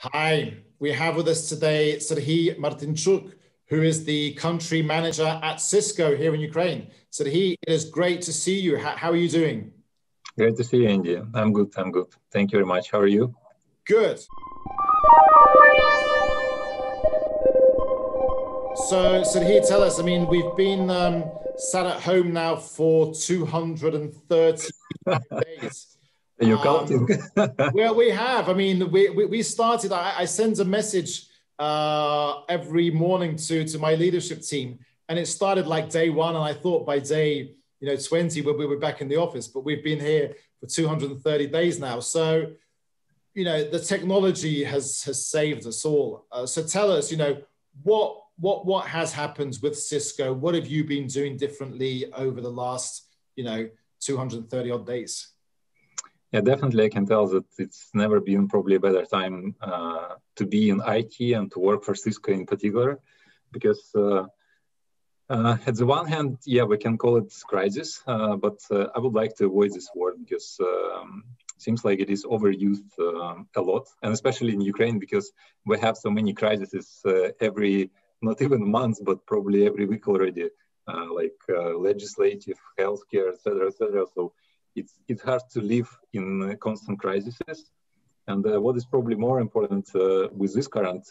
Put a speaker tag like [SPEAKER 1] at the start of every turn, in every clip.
[SPEAKER 1] Hi, we have with us today Sergey Martynchuk, who is the country manager at Cisco here in Ukraine. Sergey, it is great to see you. How are you doing?
[SPEAKER 2] Great to see you, Andy. I'm good. I'm good. Thank you very much. How are you?
[SPEAKER 1] Good. So Sergey, tell us, we've been sat at home now for 230 days.
[SPEAKER 2] Are you counting?
[SPEAKER 1] Well, we have. We started, I send a message every morning to my leadership team, and it started like day one, and I thought by day 20 we were back in the office, but we've been here for 230 days now. So, the technology has saved us all. So tell us, what has happened with Cisco? What have you been doing differently over the last, 230 odd days?
[SPEAKER 2] Yeah, definitely. I can tell that it's never been probably a better time to be in IT and to work for Cisco in particular, because at the one hand, yeah, we can call it crisis, but I would like to avoid this word because it seems like it is overused a lot, and especially in Ukraine, because we have so many crises every, not even months, but probably every week already, like legislative, healthcare, etc., etc. So it's hard to live in constant crises. And what is probably more important with this current,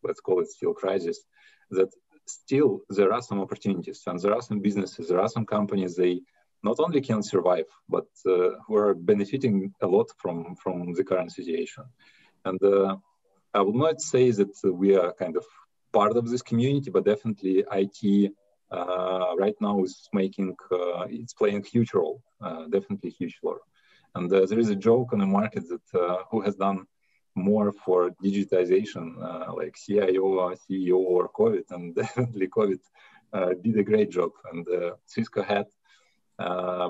[SPEAKER 2] let's call it still crisis, that still there are some opportunities and there are some businesses, there are some companies, they not only can survive, but who are benefiting a lot from the current situation. And I would not say that we are kind of part of this community, but definitely IT right now is it's playing a huge role, definitely a huge role. And there is a joke on the market that who has done more for digitization, like CIO, CEO, or COVID, and definitely COVID did a great job. And Cisco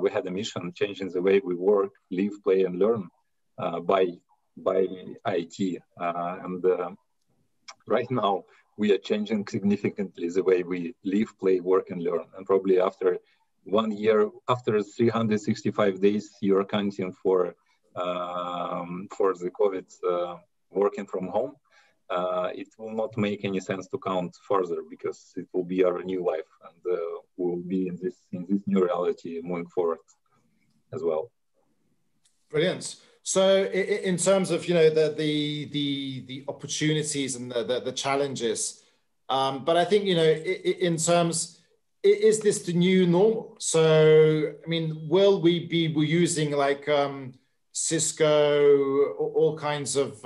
[SPEAKER 2] we had a mission changing the way we work, live, play, and learn by IT. And right now, we are changing significantly the way we live, play, work, and learn. And probably after 1 year, after 365 days, you're accounting for the COVID working from home. It will not make any sense to count further because it will be our new life, and we'll be in this new reality moving forward as well.
[SPEAKER 1] Brilliant. So in terms of the opportunities and the challenges, but I think in terms, is this the new normal? So will we be using like Cisco, all kinds of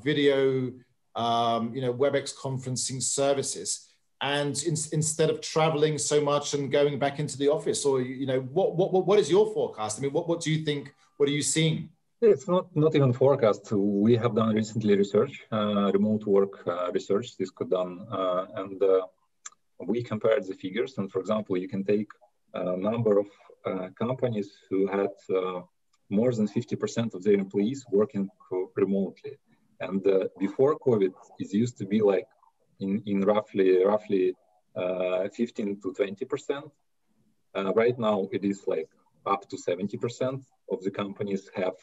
[SPEAKER 1] video, WebEx conferencing services, and instead of traveling so much and going back into the office, or what is your forecast? What do you think? What are you seeing?
[SPEAKER 2] It's not even forecast. We have done recently research, remote work research. This got done, and we compared the figures. And for example, you can take a number of companies who had more than 50% of their employees working remotely. And before COVID, it used to be like in roughly 15 to 20%. Right now, it is like up to 70% of the companies have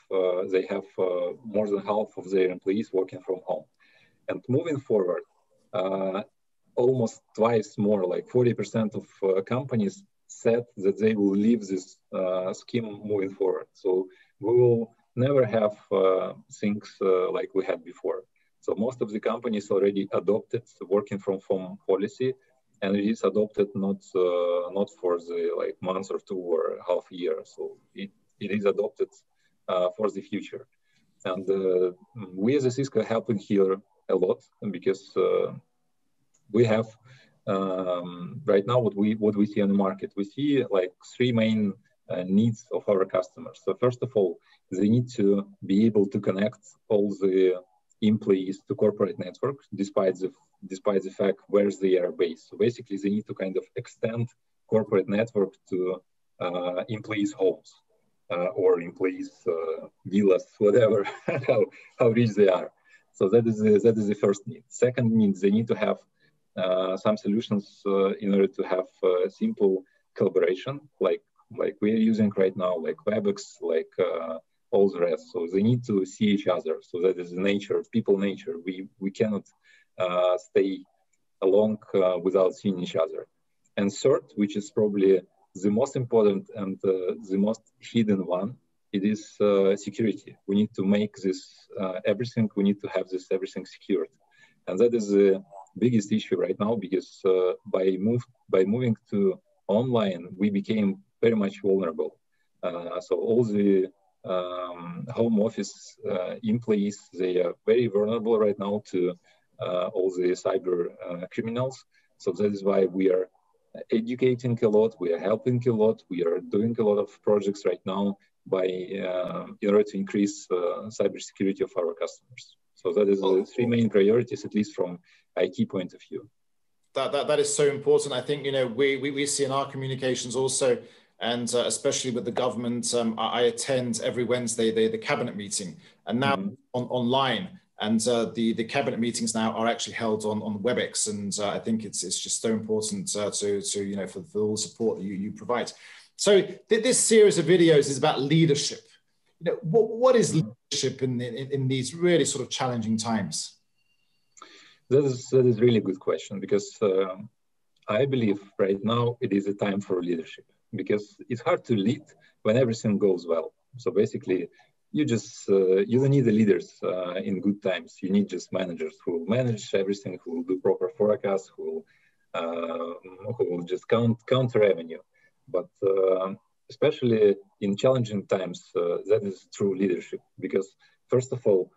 [SPEAKER 2] more than half of their employees working from home. And moving forward, almost twice more, like 40% of companies said that they will leave this scheme moving forward. So we will never have things like we had before. So most of the companies already adopted the working from home policy, and it is adopted not for the like month or two or half a year. So it is adopted for the future. And we as a Cisco are helping here a lot because we have right now what we see on the market. We see like three main needs of our customers. So first of all, they need to be able to connect all the employees to corporate networks, despite the fact where they are based. So basically, they need to kind of extend corporate network to employees' homes or employees' villas, whatever, how rich they are. So that is the first need. Second need, they need to have some solutions in order to have simple collaboration, like we are using right now, like WebEx, like all the rest. So they need to see each other. So that is the nature, people nature. We cannot stay along without seeing each other. And third, which is probably the most important and the most hidden one, it is security. We need to make this everything. We need to have this everything secured, and that is the biggest issue right now, because by moving to online, we became very much vulnerable. So all the home office employees, they are very vulnerable right now to all the cyber criminals. So that is why we are educating a lot, we are helping a lot, we are doing a lot of projects right now by in order to increase cybersecurity of our customers. So that is the three main priorities, at least from IT point of view.
[SPEAKER 1] That is so important. I think, you know, we see in our communications also, and especially with the government, I attend every Wednesday the cabinet meeting, and now online. And the cabinet meetings now are actually held on WebEx, and I think it's just so important to you know, for all the support that you provide. So this series of videos is about leadership. You know, what is leadership in these really sort of challenging times?
[SPEAKER 2] That is a really good question, because I believe right now it is a time for leadership, because it's hard to lead when everything goes well. So basically, you don't need the leaders in good times. You need just managers who will manage everything, who will do proper forecasts, who will just count revenue. But especially in challenging times, that is true leadership, because first of all,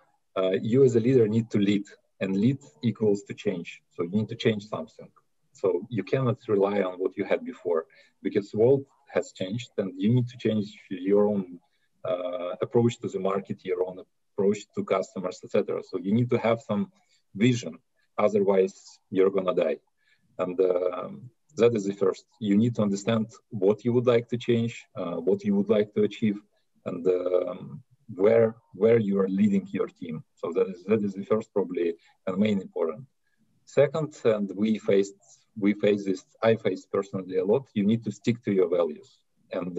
[SPEAKER 2] you as a leader need to lead, and lead equals to change. So you need to change something. So you cannot rely on what you had before, because the world has changed, and you need to change your own approach to the market, your own approach to customers, etc. So you need to have some vision, otherwise you're gonna die. And that is the first. You need to understand what you would like to change, what you would like to achieve, and where you are leading your team. So that is the first, probably, and main important. Second, and we face this, I faced personally a lot, you need to stick to your values. And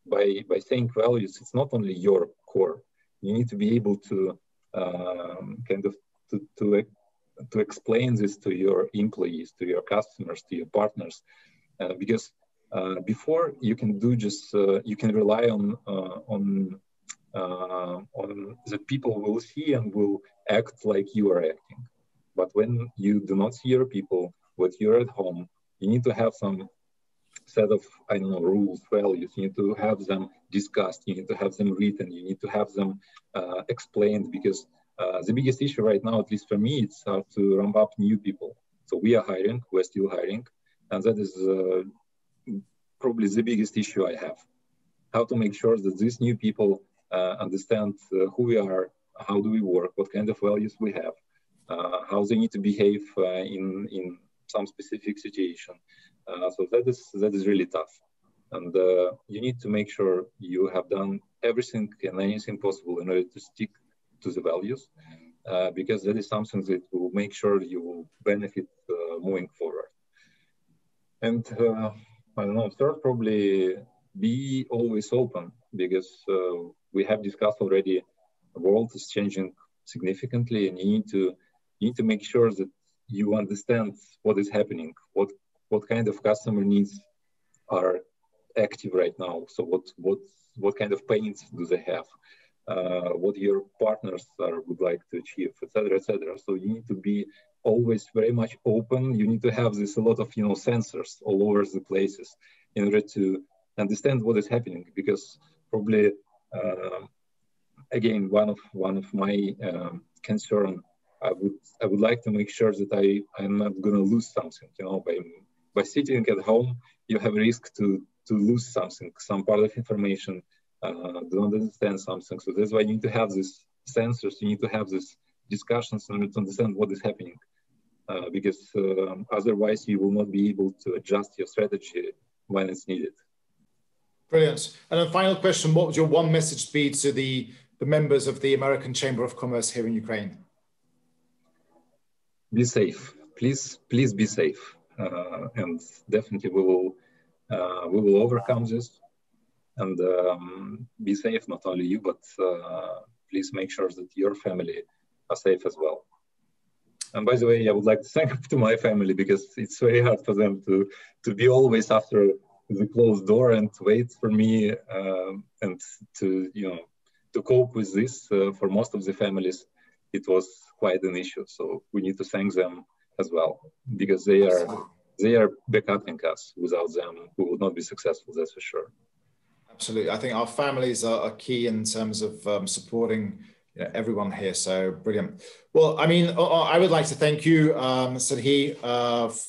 [SPEAKER 2] by saying values, it's not only your core. You need to be able to to explain this to your employees, to your customers, to your partners, because before you can do just you can rely on that people will see and will act like you are acting. But when you do not see your people, when you're at home, you need to have some set of, I don't know, rules, values. You need to have them discussed, you need to have them written, you need to have them explained, because the biggest issue right now, at least for me, it's how to ramp up new people. So we are hiring, we're still hiring, and that is probably the biggest issue I have. How to make sure that these new people understand who we are, how do we work, what kind of values we have, how they need to behave in some specific situation. So that is really tough, and you need to make sure you have done everything and anything possible in order to stick to the values, because that is something that will make sure you will benefit moving forward. And I don't know, third, probably be always open, because we have discussed already, the world is changing significantly, and you need to make sure that you understand what is happening, what kind of customer needs are active right now. So what kind of pains do they have? What your partners would like to achieve, etc., etc. So you need to be always very much open. You need to have this a lot of sensors all over the places in order to understand what is happening. Because probably again, one of my concern, I would like to make sure that I'm not going to lose something. By sitting at home, you have a risk to lose something, some part of information. Don't understand something. So that's why you need to have these sensors, you need to have these discussions in order to understand what is happening. Because otherwise you will not be able to adjust your strategy when it's needed.
[SPEAKER 1] Brilliant. And a final question, what would your one message be to the members of the American Chamber of Commerce here in Ukraine?
[SPEAKER 2] Be safe. Please be safe. And definitely we will overcome this. and be safe, not only you, but please make sure that your family are safe as well. And by the way, I would like to thank to my family, because it's very hard for them to be always after the closed door and wait for me, and to cope with this. For most of the families, it was quite an issue. So we need to thank them as well, because they are backupping us. Without them, we would not be successful. That's for sure.
[SPEAKER 1] Absolutely. I think our families are key in terms of supporting everyone here. So brilliant. Well, I mean, I would like to thank you, Sergey,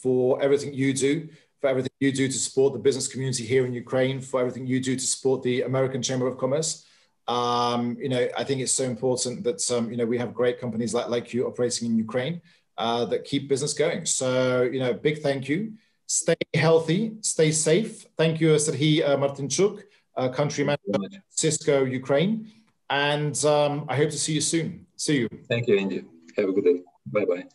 [SPEAKER 1] for everything you do, for everything you do to support the business community here in Ukraine, for everything you do to support the American Chamber of Commerce. I think it's so important that we have great companies like you operating in Ukraine that keep business going. So big thank you. Stay healthy, stay safe. Thank you, Sergey Martynchuk, country manager, Cisco Ukraine. And I hope to see you soon. See you.
[SPEAKER 2] Thank you, Andy. Have a good day. Bye-bye.